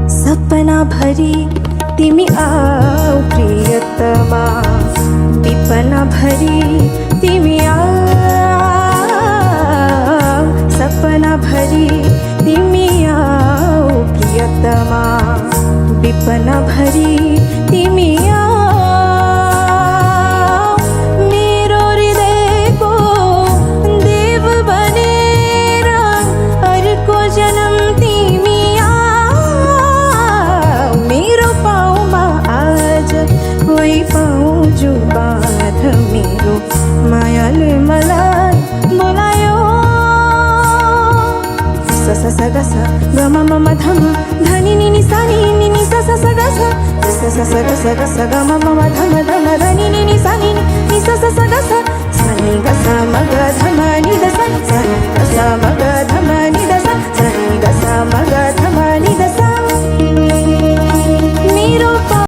सपना भरी तिमी आऊ प्रियतमा, विपना भरी तिमी आऊ, सपना भरी तिमी आऊ प्रियतमा, विपना भरी तिमी आऊ। मेरो हृदयको देव बनेर अर्को जन्म तिमी आऊ। मेरो पाउमा आज कोही पाउँछु बाँध, मेरो मायाले मलाई बोलायो। स स स ग स ग म म म ध म धनी नि नि सा नि नि नि स स स ग स स स स ग स ग स ग म म म ध म धनी नि नि सा नि नि स स स ग स सा नि ग स म ग ध म नि द स सा नि ग स म ग ध म नि द स सा नि ग स म ग